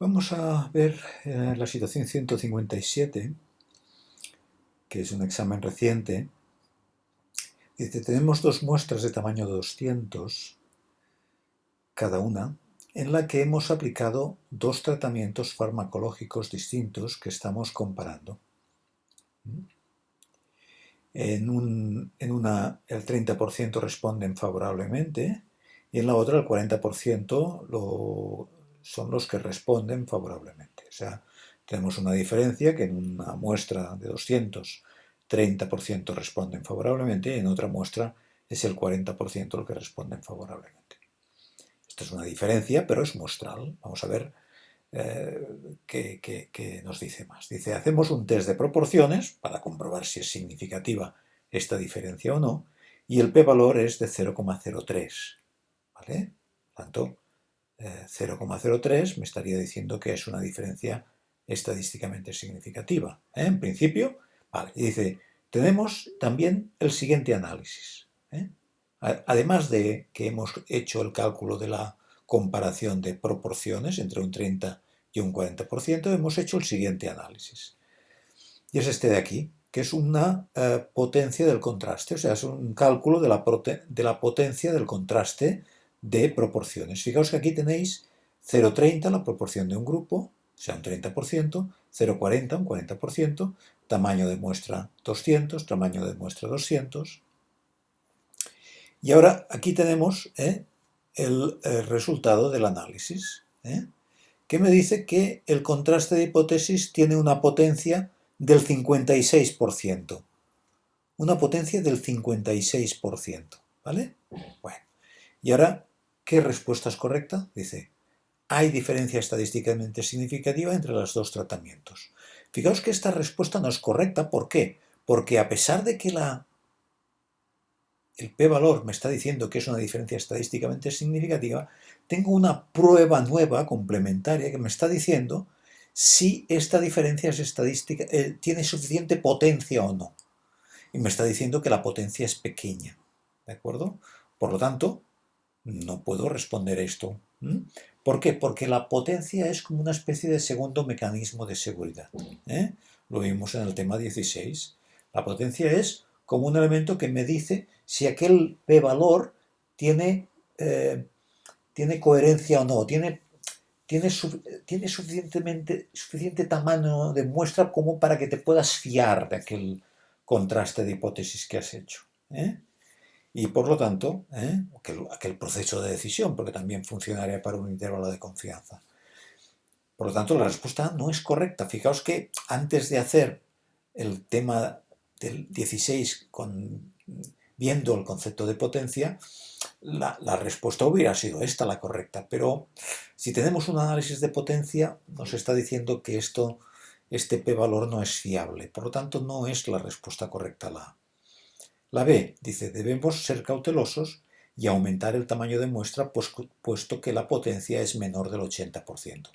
Vamos a ver la situación 157, que es un examen reciente. Dice, tenemos dos muestras de tamaño 200 cada una, en la que hemos aplicado dos tratamientos farmacológicos distintos que estamos comparando. En una el 30% responden favorablemente y en la otra el 40% son los que responden favorablemente. O sea, tenemos una diferencia que en una muestra de 200, 30% responden favorablemente y en otra muestra es el 40% lo que responden favorablemente. Esto es una diferencia, pero es muestral. Vamos a ver qué nos dice más. Dice, hacemos un test de proporciones para comprobar si es significativa esta diferencia o no, y el p-valor es de 0,03. ¿Vale? Por tanto, 0,03 me estaría diciendo que es una diferencia estadísticamente significativa. En principio, vale. Y dice, tenemos también el siguiente análisis. Además de que hemos hecho el cálculo de la comparación de proporciones entre un 30 y un 40%, hemos hecho el siguiente análisis. Y es este de aquí, que es una potencia del contraste, o sea, es un cálculo de la potencia del contraste de proporciones. Fijaos que aquí tenéis 0,30 la proporción de un grupo, o sea, un 30%, 0,40 un 40%, tamaño de muestra 200, tamaño de muestra 200. Y ahora aquí tenemos el resultado del análisis, que me dice que el contraste de hipótesis tiene una potencia del 56%. Una potencia del 56%, ¿vale? Bueno, y ahora, ¿qué respuesta es correcta? Dice, hay diferencia estadísticamente significativa entre los dos tratamientos. Fijaos que esta respuesta no es correcta, ¿por qué? Porque a pesar de que el p-valor me está diciendo que es una diferencia estadísticamente significativa, tengo una prueba nueva complementaria que me está diciendo si esta diferencia es estadística, tiene suficiente potencia o no. Y me está diciendo que la potencia es pequeña. ¿De acuerdo? Por lo tanto, no puedo responder esto. ¿Por qué? Porque la potencia es como una especie de segundo mecanismo de seguridad. Lo vimos en el tema 16. La potencia es como un elemento que me dice si aquel p-valor tiene, tiene coherencia o no, tiene suficiente tamaño de muestra como para que te puedas fiar de aquel contraste de hipótesis que has hecho. Y por lo tanto, aquel proceso de decisión, porque también funcionaría para un intervalo de confianza. Por lo tanto, la respuesta no es correcta. Fijaos que antes de hacer el tema del 16 viendo el concepto de potencia, la respuesta hubiera sido esta la correcta. Pero si tenemos un análisis de potencia, nos está diciendo que este p-valor no es fiable. Por lo tanto, no es la respuesta correcta la A. La B dice, debemos ser cautelosos y aumentar el tamaño de muestra puesto que la potencia es menor del 80%.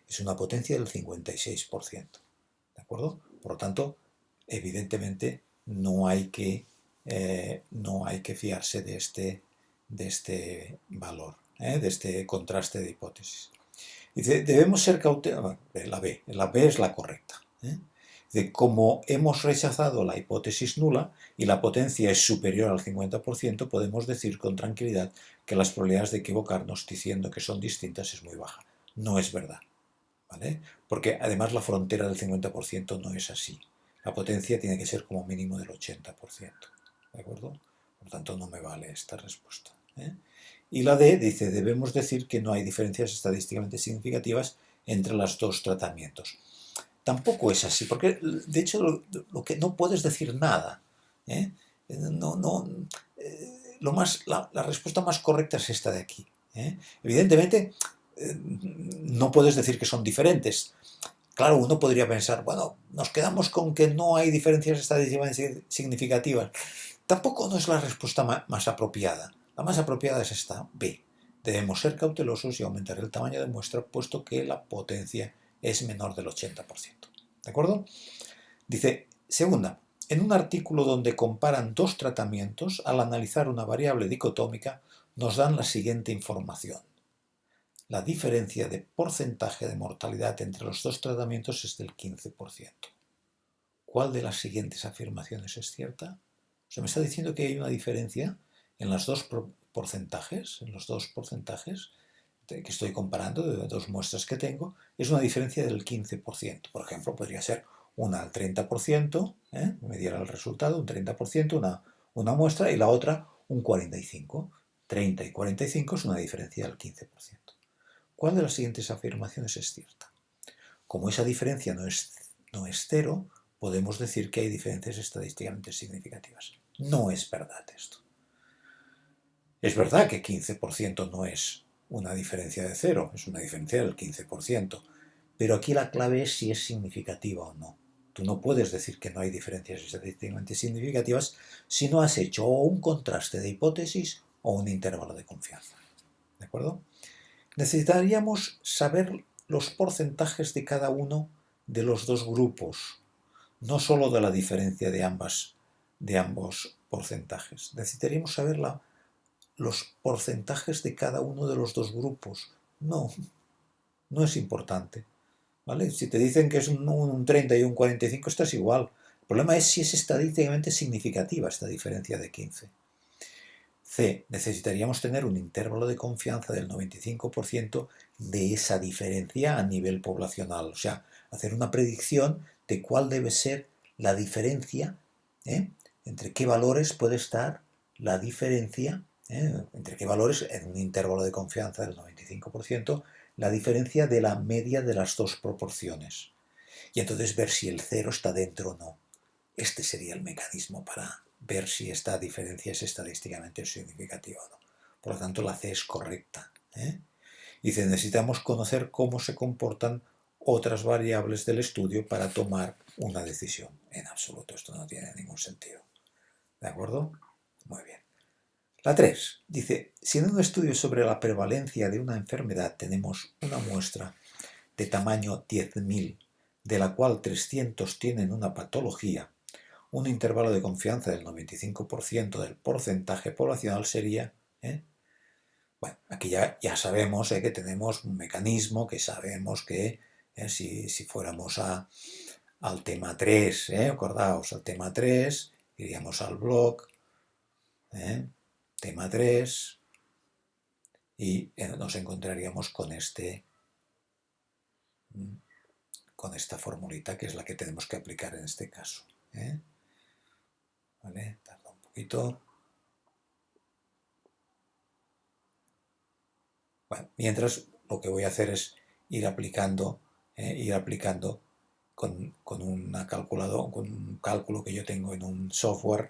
Es una potencia del 56%. ¿De acuerdo? Por lo tanto, evidentemente no hay que fiarse de este valor, de este contraste de hipótesis. Dice, debemos ser cautelosos. La B es la correcta. Como hemos rechazado la hipótesis nula y la potencia es superior al 50%, podemos decir con tranquilidad que las probabilidades de equivocarnos diciendo que son distintas es muy baja. No es verdad, ¿vale? Porque además la frontera del 50% no es así. La potencia tiene que ser como mínimo del 80%, ¿de acuerdo? Por tanto, no me vale esta respuesta. Y la D dice, debemos decir que no hay diferencias estadísticamente significativas entre los dos tratamientos. Tampoco es así, porque de hecho lo que no puedes decir nada. La respuesta más correcta es esta de aquí. Evidentemente, no puedes decir que son diferentes. Claro, uno podría pensar, bueno, nos quedamos con que no hay diferencias estadísticamente significativas. Tampoco no es la respuesta más apropiada. La más apropiada es esta, B. Debemos ser cautelosos y aumentar el tamaño de muestra, puesto que la potencia es menor del 80%. ¿De acuerdo? Dice, segunda, en un artículo donde comparan dos tratamientos, al analizar una variable dicotómica, nos dan la siguiente información. la diferencia de porcentaje de mortalidad entre los dos tratamientos es del 15%. ¿Cuál de las siguientes afirmaciones es cierta? O sea, me está diciendo que hay una diferencia en los dos porcentajes, que estoy comparando de dos muestras que tengo, es una diferencia del 15%. Por ejemplo, podría ser una al 30%, me diera el resultado, un 30%, una muestra, y la otra un 45%. 30 y 45 es una diferencia del 15%. ¿Cuál de las siguientes afirmaciones es cierta? Como esa diferencia no es cero, podemos decir que hay diferencias estadísticamente significativas. No es verdad esto. Es verdad que 15% no es una diferencia de cero, es una diferencia del 15%, pero aquí la clave es si es significativa o no. Tú no puedes decir que no hay diferencias estadísticamente significativas si no has hecho o un contraste de hipótesis o un intervalo de confianza. ¿De acuerdo? Necesitaríamos saber los porcentajes de cada uno de los dos grupos, no solo de la diferencia de ambos porcentajes. Necesitaríamos saber los porcentajes de cada uno de los dos grupos. No es importante. ¿Vale? Si te dicen que es un 30 y un 45, estás igual. El problema es si es estadísticamente significativa esta diferencia de 15. C. Necesitaríamos tener un intervalo de confianza del 95% de esa diferencia a nivel poblacional. O sea, hacer una predicción de cuál debe ser la diferencia, entre qué valores puede estar la diferencia, entre qué valores en un intervalo de confianza del 95%, la diferencia de la media de las dos proporciones. Y entonces ver si el cero está dentro o no. Este sería el mecanismo para ver si esta diferencia es estadísticamente significativa o no. Por lo tanto, la C es correcta. Dice, necesitamos conocer cómo se comportan otras variables del estudio para tomar una decisión. En absoluto, esto no tiene ningún sentido. ¿De acuerdo? Muy bien. La 3 dice, si en un estudio sobre la prevalencia de una enfermedad tenemos una muestra de tamaño 10.000, de la cual 300 tienen una patología, un intervalo de confianza del 95% del porcentaje poblacional sería... Bueno, aquí ya sabemos que tenemos un mecanismo que sabemos que si fuéramos al tema 3, acordaos, al tema 3, iríamos al blog, tema 3, y nos encontraríamos con esta formulita que es la que tenemos que aplicar en este caso. ¿Vale? Tarda un poquito. Bueno, mientras lo que voy a hacer es ir aplicando con una calculadora, con un cálculo que yo tengo en un software,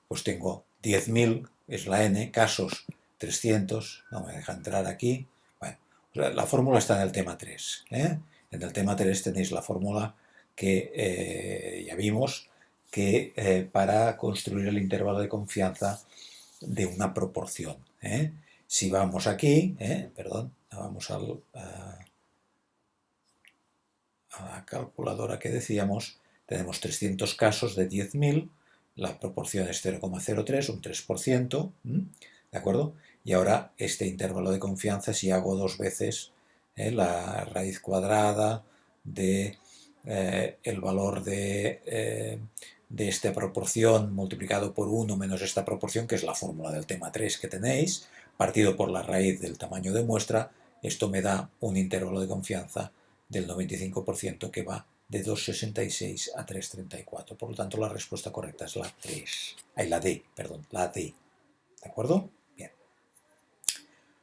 pues tengo 10.000, es la n, casos 300, no me deja entrar aquí. Bueno, la fórmula está en el tema 3. En el tema 3 tenéis la fórmula que ya vimos que para construir el intervalo de confianza de una proporción. Si vamos aquí, vamos a la calculadora que decíamos, tenemos 300 casos de 10.000, la proporción es 0,03, un 3%, ¿de acuerdo? Y ahora este intervalo de confianza, si hago dos veces la raíz cuadrada de el valor de esta proporción multiplicado por 1 menos esta proporción, que es la fórmula del tema 3 que tenéis, partido por la raíz del tamaño de muestra, esto me da un intervalo de confianza del 95% que va de 2,66 a 3,34. Por lo tanto, la respuesta correcta es la D. ¿De acuerdo? Bien.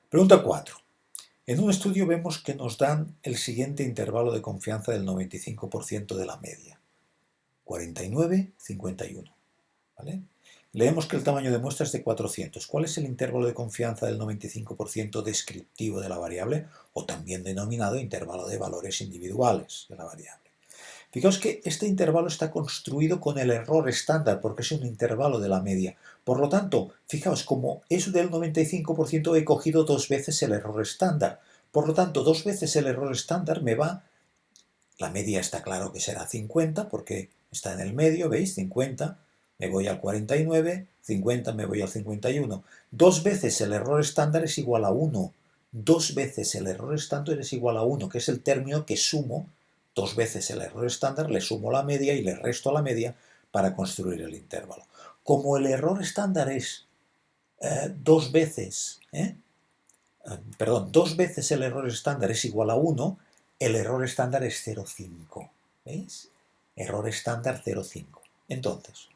Pregunta 4. En un estudio vemos que nos dan el siguiente intervalo de confianza del 95% de la media. 49, 51. ¿Vale? Leemos que el tamaño de muestra es de 400. ¿Cuál es el intervalo de confianza del 95% descriptivo de la variable, o también denominado intervalo de valores individuales de la variable? Fijaos que este intervalo está construido con el error estándar, porque es un intervalo de la media. Por lo tanto, fijaos, como es del 95%, he cogido dos veces el error estándar. Por lo tanto, dos veces el error estándar me va... La media está claro que será 50, porque está en el medio, ¿veis? 50, me voy al 49, 50 me voy al 51. Dos veces el error estándar es igual a 1. 2 veces el error estándar es igual a 1, que es el término que sumo 2 veces el error estándar, le sumo la media y le resto la media para construir el intervalo. Como el error estándar es 2 veces, perdón, 2 veces el error estándar es igual a 1, el error estándar es 0,5. ¿Veis? Error estándar 0,5. Entonces,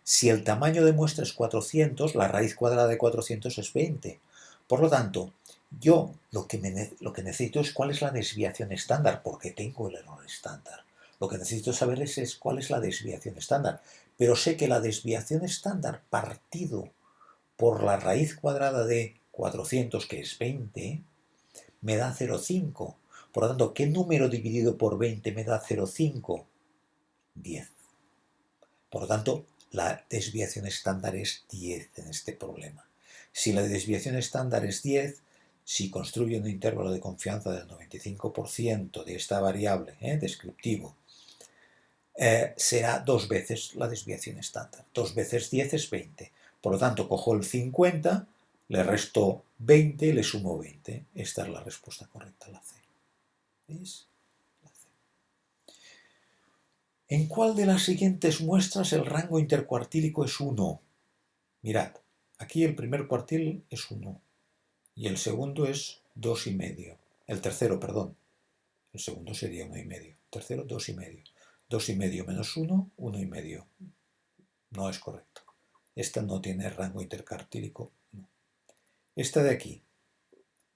si el tamaño de muestra es 400, la raíz cuadrada de 400 es 20. Por lo tanto, yo lo que necesito es cuál es la desviación estándar, porque tengo el error estándar. Lo que necesito saber es cuál es la desviación estándar. Pero sé que la desviación estándar partido por la raíz cuadrada de 400, que es 20, me da 0,5. Por lo tanto, ¿qué número dividido por 20 me da 0,5? 10. Por lo tanto, la desviación estándar es 10 en este problema. Si la desviación estándar es 10, si construyo un intervalo de confianza del 95% de esta variable, descriptivo, será 2 veces la desviación estándar. 2 veces 10 es 20. Por lo tanto, cojo el 50, le resto 20 y le sumo 20. Esta es la respuesta correcta, la C. ¿Veis? La C. ¿En cuál de las siguientes muestras el rango intercuartílico es 1? Mirad, aquí el primer cuartil es 1 y el segundo es 2,5. El tercero, perdón. El segundo sería 1,5. El tercero, 2,5. 2,5 menos 1, 1,5. No es correcto. Esta no tiene rango intercuartílico. No. Esta de aquí,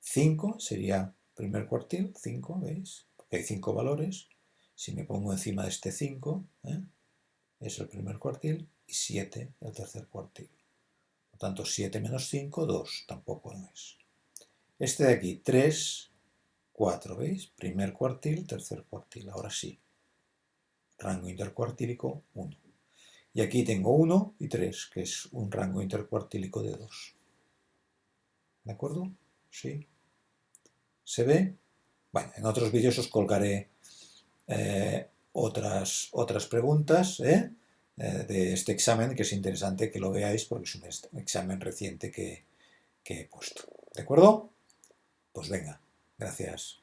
5 sería primer cuartil, 5, ¿veis? Porque hay 5 valores. Si me pongo encima de este 5, es el primer cuartil, y 7 el tercer cuartil. Por tanto, 7 menos 5, 2, tampoco no es. Este de aquí, 3, 4, ¿veis? Primer cuartil, tercer cuartil, ahora sí. Rango intercuartílico, 1. Y aquí tengo 1 y 3, que es un rango intercuartílico de 2. ¿De acuerdo? ¿Sí? ¿Se ve? Bueno, en otros vídeos os colgaré otras preguntas de este examen, que es interesante que lo veáis porque es un examen reciente que he puesto. ¿De acuerdo? Pues venga, gracias.